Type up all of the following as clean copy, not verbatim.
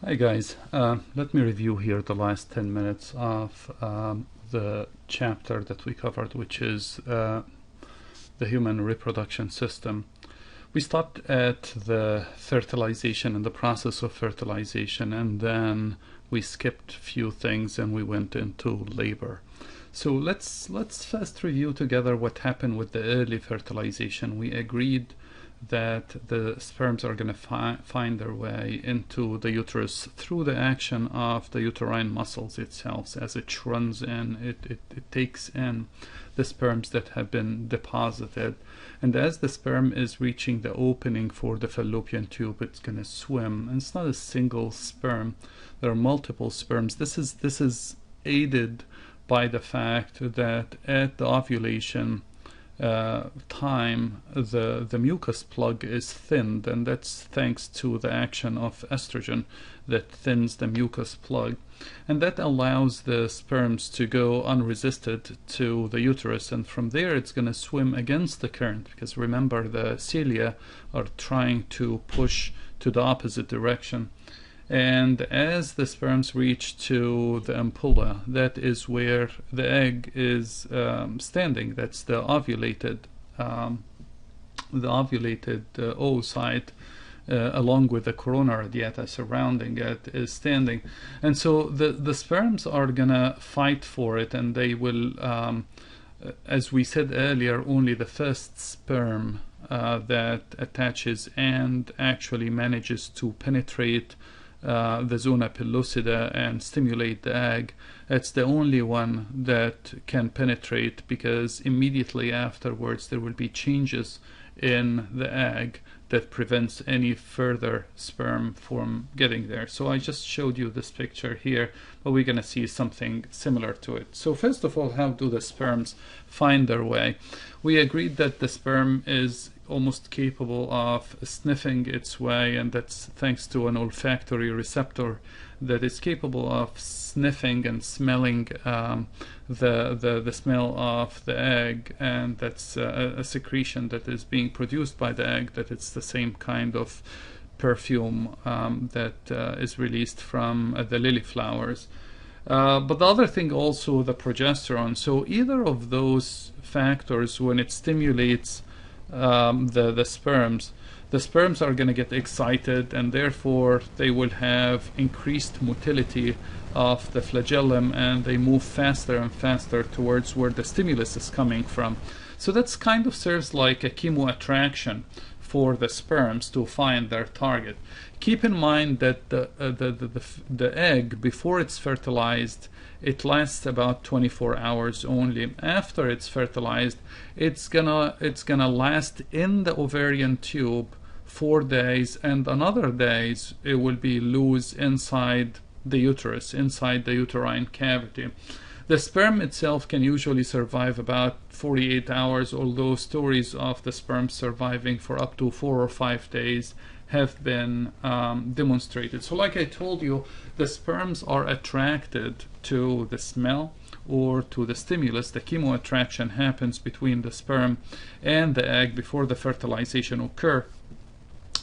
Hi guys, let me review here the last 10 minutes of the chapter that we covered, which is the human reproduction system. We stopped at the fertilization and the process of fertilization, and then we skipped a few things and we went into labor. So let's first review together what happened with the early fertilization. We agreed that the sperms are going to find their way into the uterus through the action of the uterine muscles itself. As it runs in, it takes in the sperms that have been deposited, and as the sperm is reaching the opening for the fallopian tube, it's going to swim. And it's not a single sperm, there are multiple sperms. This is aided by the fact that at the ovulation time, the mucus plug is thinned, and that's thanks to the action of estrogen that thins the mucus plug, and that allows the sperms to go unresisted to the uterus, and from there it's going to swim against the current, because remember, the cilia are trying to push to the opposite direction. And as the sperms reach to the ampulla, that is where the egg is standing. That's the ovulated oocyte, along with the corona radiata surrounding it, is standing. And so the sperms are gonna fight for it, and they will, as we said earlier, only the first sperm that attaches and actually manages to penetrate the zona pellucida and stimulate the egg. It's the only one that can penetrate, because immediately afterwards there will be changes in the egg that prevents any further sperm from getting there. So I just showed you this picture here, but we're going to see something similar to it. So first of all, how do the sperms find their way? We agreed that the sperm is almost capable of sniffing its way, and that's thanks to an olfactory receptor that is capable of sniffing and smelling the smell of the egg, and that's a secretion that is being produced by the egg, that it's the same kind of perfume that is released from the lily flowers. But the other thing also, the progesterone. So either of those factors, when it stimulates the sperms are going to get excited, and therefore they will have increased motility of the flagellum, and they move faster and faster towards where the stimulus is coming from. So that's kind of serves like a chemo attraction for the sperms to find their target. Keep in mind that the egg, before it's fertilized, it lasts about 24 hours only. After it's fertilized, it's gonna last in the ovarian tube 4 days, and another days it will be loose inside the uterus, inside the uterine cavity. The sperm itself can usually survive about 48 hours, although stories of the sperm surviving for up to 4 or 5 days have been demonstrated. So like I told you, the sperms are attracted to the smell or to the stimulus. The chemo attraction happens between the sperm and the egg before the fertilization occurs.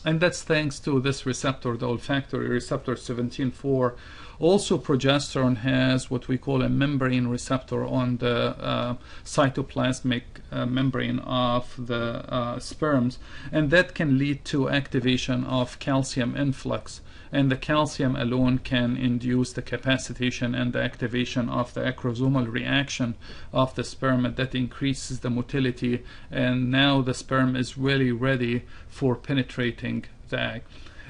And that's thanks to this receptor, the olfactory receptor 17-4. Also, progesterone has what we call a membrane receptor on the cytoplasmic membrane of the sperms, and that can lead to activation of calcium influx. And the calcium alone can induce the capacitation and the activation of the acrosomal reaction of the sperm, and that increases the motility, and now the sperm is really ready for penetrating the egg.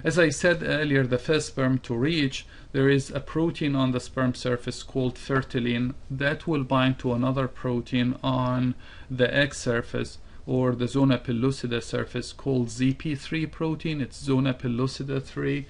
As I said earlier, the first sperm to reach, there is a protein on the sperm surface called fertilin that will bind to another protein on the egg surface, or the zona pellucida surface, called ZP3 protein. It's zona pellucida 3.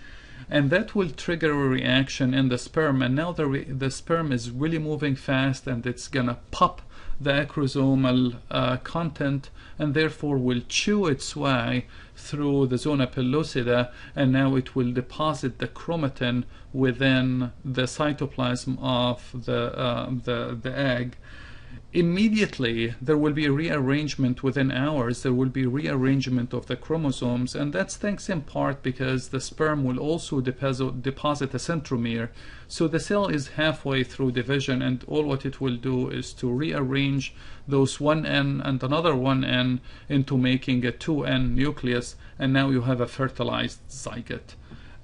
And that will trigger a reaction in the sperm, and now the sperm is really moving fast, and it's gonna pop the acrosomal content, and therefore will chew its way through the zona pellucida, and now it will deposit the chromatin within the cytoplasm of the egg. immediately there will be a rearrangement within hours. There will be rearrangement of the chromosomes, and that's thanks in part because the sperm will also deposit a centromere. So the cell is halfway through division, and all what it will do is to rearrange those 1N and another 1N into making a 2N nucleus, and now you have a fertilized zygote.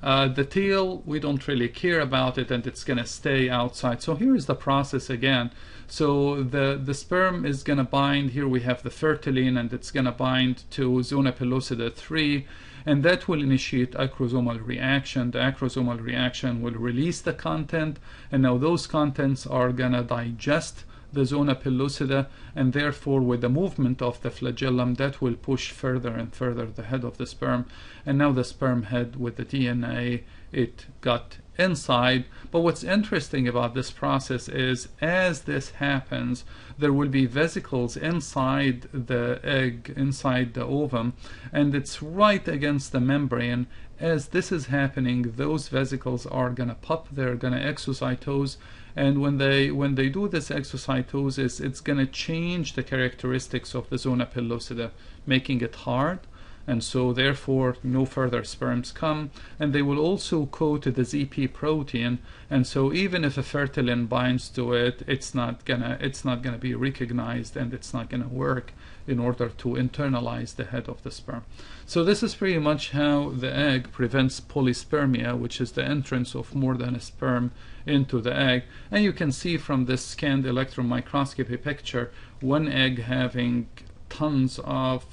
The tail, we don't really care about it, and it's going to stay outside. So here is the process again. So the sperm is going to bind. Here we have the fertilin, and it's going to bind to zona pellucida 3, and that will initiate acrosomal reaction. The acrosomal reaction will release the content, and now those contents are going to digest the zona pellucida, and therefore with the movement of the flagellum, that will push further and further the head of the sperm, and now the sperm head with the DNA, it got inside. But what's interesting about this process is, as this happens, there will be vesicles inside the egg, inside the ovum, and it's right against the membrane. As this is happening, those vesicles are going to pop, they're going to exocytose, and when they do this exocytosis, it's going to change the characteristics of the zona pellucida, making it hard, and so therefore no further sperms come, and they will also coat the ZP protein, and so even if a fertilin binds to it, it's not gonna be recognized, and it's not gonna work in order to internalize the head of the sperm. So this is pretty much how the egg prevents polyspermia, which is the entrance of more than a sperm into the egg. And you can see from this scanned electron microscopy picture, one egg having tons of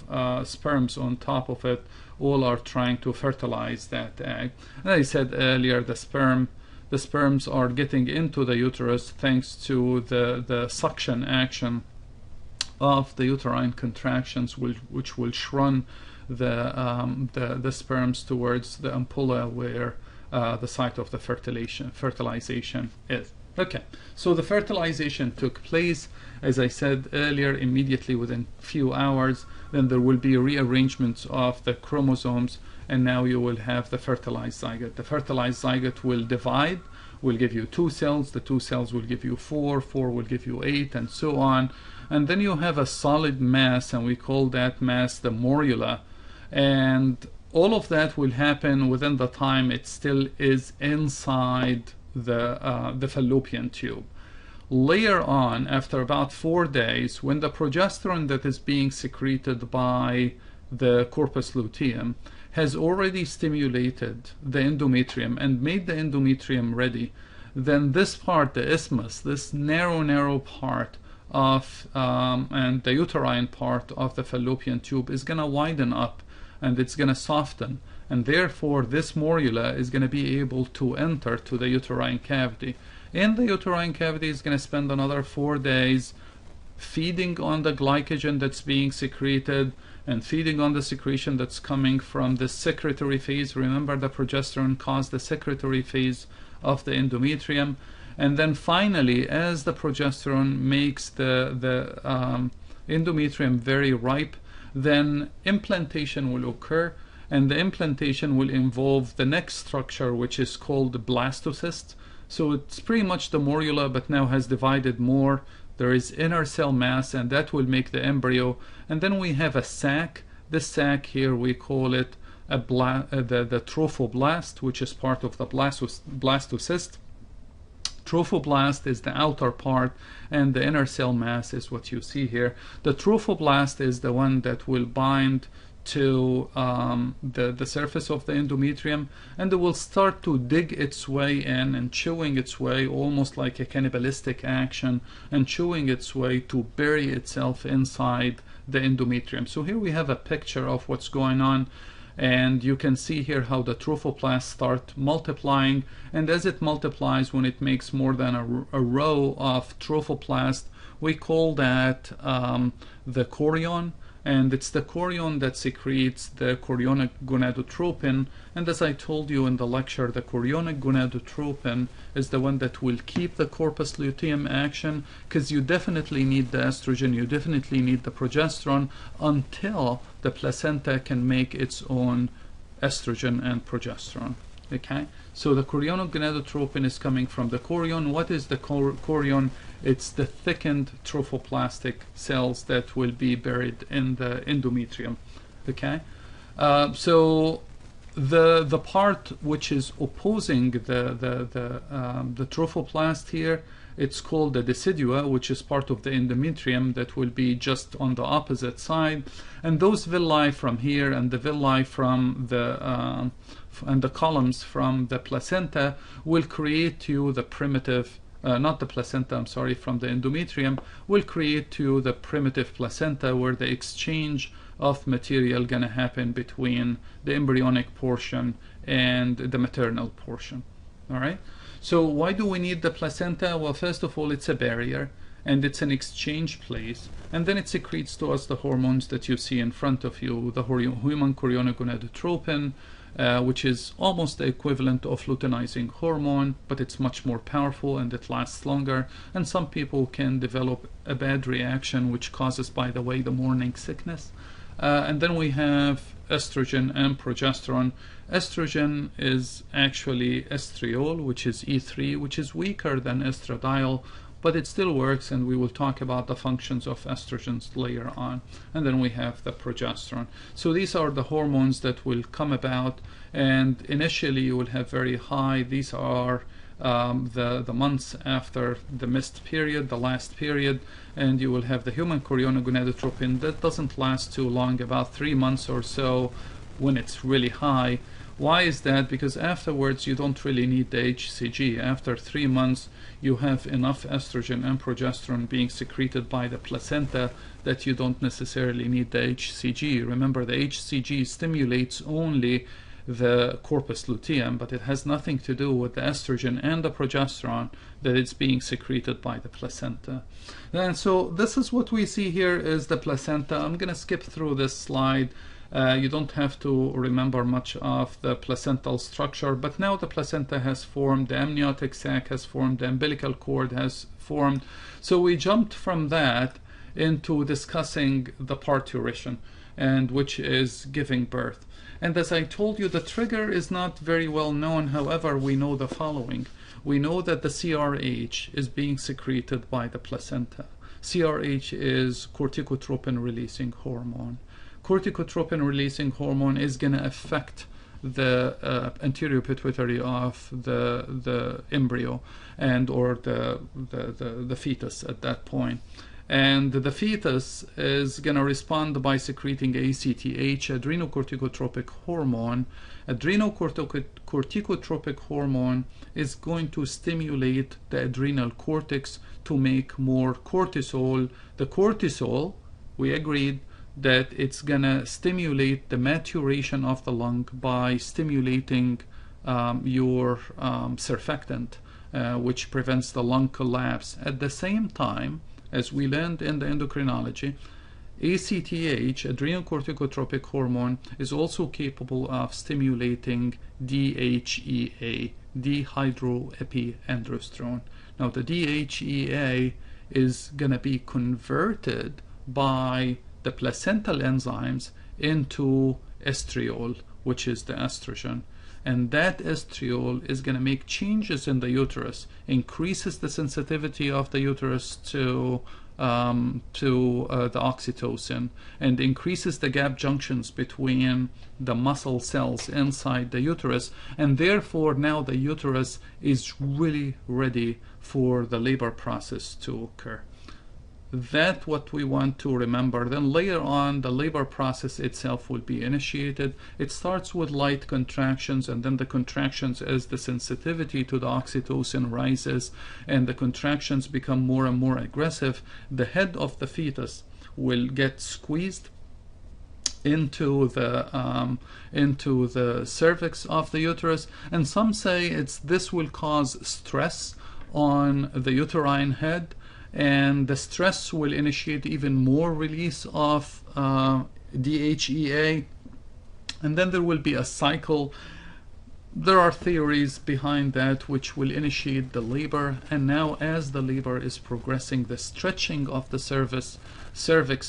sperms on top of it, all are trying to fertilize that egg. And I said earlier, the sperms are getting into the uterus thanks to the suction action of the uterine contractions, which will shrun the sperms towards the ampulla, where the site of the fertilization is. Okay, so the fertilization took place, as I said earlier, immediately within few hours. Then there will be rearrangements of the chromosomes, and now you will have the fertilized zygote. The fertilized zygote will divide, will give you 2 cells, the 2 cells will give you 4, 4 will give you 8, and so on. And then you have a solid mass, and we call that mass the morula. And all of that will happen within the time it still is inside the fallopian tube. Later on, after about 4 days, when the progesterone that is being secreted by the corpus luteum has already stimulated the endometrium and made the endometrium ready, then this part, the isthmus, this narrow part of and the uterine part of the fallopian tube is going to widen up, and it's going to soften, and therefore this morula is going to be able to enter to the uterine cavity. In the uterine cavity, is going to spend another 4 days feeding on the glycogen that's being secreted and feeding on the secretion that's coming from the secretory phase. Remember, the progesterone caused the secretory phase of the endometrium. And then finally, as the progesterone makes the endometrium very ripe, then implantation will occur, and the implantation will involve the next structure, which is called the blastocyst. So it's pretty much the morula, but now has divided more. There is inner cell mass, and that will make the embryo. And then we have a sac. This sac here, we call it the trophoblast, which is part of the blastocyst. Trophoblast is the outer part, and the inner cell mass is what you see here. The trophoblast is the one that will bind to the surface of the endometrium, and it will start to dig its way in and chewing its way, almost like a cannibalistic action, and chewing its way to bury itself inside the endometrium. So here we have a picture of what's going on, and you can see here how the trophoblast start multiplying, and as it multiplies, when it makes more than a row of trophoblast, we call that the chorion. And it's the chorion that secretes the chorionic gonadotropin. And as I told you in the lecture, the chorionic gonadotropin is the one that will keep the corpus luteum action, because you definitely need the estrogen, you definitely need the progesterone until the placenta can make its own estrogen and progesterone. Okay, so the chorionogonadotropin is coming from the chorion. What is the chorion? It's the thickened trophoblastic cells that will be buried in the endometrium. Okay, so the part which is opposing the trophoblast here, it's called the decidua, which is part of the endometrium that will be just on the opposite side. And those villi from here and the villi from the and the columns from the placenta will create you the primitive, not the placenta, I'm sorry, from the endometrium, will create you the primitive placenta, where the exchange of material gonna happen between the embryonic portion and the maternal portion. All right. So why do we need the placenta? Well, first of all, it's a barrier and it's an exchange place, and then it secretes to us the hormones that you see in front of you, the human chorionogonadotropin, which is almost the equivalent of luteinizing hormone, but it's much more powerful and it lasts longer. And some people can develop a bad reaction, which causes, by the way, the morning sickness. And then we have estrogen and progesterone. Estrogen is actually estriol, which is E3, which is weaker than estradiol, but it still works, and we will talk about the functions of estrogens later on. And then we have the progesterone. So these are the hormones that will come about, and initially you will have very high. These are the months after the missed period, the last period, and you will have the human chorionogonadotropin that doesn't last too long, about 3 months or so when it's really high. Why is that? Because afterwards you don't really need the HCG. After 3 months you have enough estrogen and progesterone being secreted by the placenta that you don't necessarily need the HCG. Remember, the HCG stimulates only the corpus luteum, but it has nothing to do with the estrogen and the progesterone that it's being secreted by the placenta. And so this is what we see here is the placenta. I'm going to skip through this slide. You don't have to remember much of the placental structure, but now the placenta has formed, the amniotic sac has formed, the umbilical cord has formed. So we jumped from that into discussing the parturition, and which is giving birth. And as I told you, the trigger is not very well known. However, we know the following. We know that the CRH is being secreted by the placenta. CRH is corticotropin releasing hormone. Corticotropin releasing hormone is going to affect the anterior pituitary of the embryo and or the fetus at that point. And the fetus is going to respond by secreting ACTH, adrenocorticotropic hormone. Adrenocorticotropic hormone is going to stimulate the adrenal cortex to make more cortisol. The cortisol, we agreed that it's going to stimulate the maturation of the lung by stimulating your surfactant, which prevents the lung collapse. At the same time, as we learned in the endocrinology, ACTH, adrenocorticotropic hormone, is also capable of stimulating DHEA, dehydroepiandrosterone. Now the DHEA is going to be converted by the placental enzymes into estriol, which is the estrogen. And that estriol is going to make changes in the uterus, increases the sensitivity of the uterus to the oxytocin, and increases the gap junctions between the muscle cells inside the uterus, and therefore now the uterus is really ready for the labor process to occur. That's what we want to remember. Then later on, the labor process itself will be initiated. It starts with light contractions, and then the contractions, as the sensitivity to the oxytocin rises and the contractions become more and more aggressive, the head of the fetus will get squeezed into the cervix of the uterus, and some say this will cause stress on the uterine head, and the stress will initiate even more release of DHEA, and then there will be a cycle. There are theories behind that which will initiate the labor, and now as the labor is progressing, the stretching of the cervix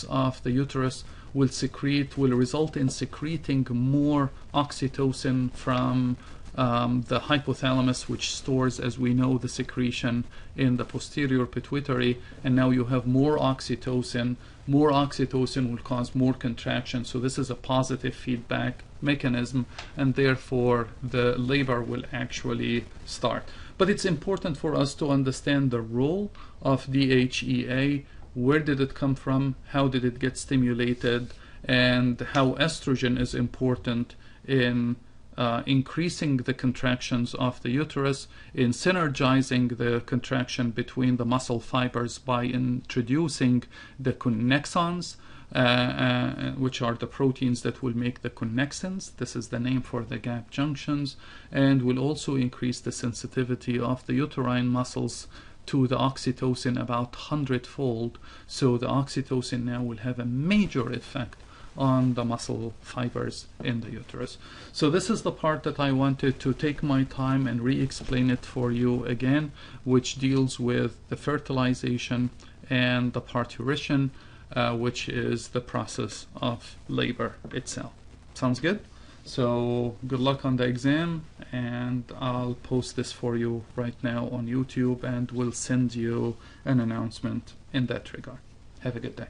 of the uterus will result in secreting more oxytocin from the hypothalamus, which stores, as we know, the secretion in the posterior pituitary, and now you have more oxytocin. More oxytocin will cause more contraction, so this is a positive feedback mechanism, and therefore the labor will actually start. But it's important for us to understand the role of DHEA. Where did it come from? How did it get stimulated? And how estrogen is important in increasing the contractions of the uterus, in synergizing the contraction between the muscle fibers by introducing the connexons, which are the proteins that will make the connexins. This is the name for the gap junctions, and will also increase the sensitivity of the uterine muscles to the oxytocin about 100-fold. So the oxytocin now will have a major effect on the muscle fibers in the uterus. So this is the part that I wanted to take my time and re-explain it for you again, which deals with the fertilization and the parturition, which is the process of labor itself. Sounds good? So good luck on the exam, and I'll post this for you right now on YouTube, and we'll send you an announcement in that regard. Have a good day.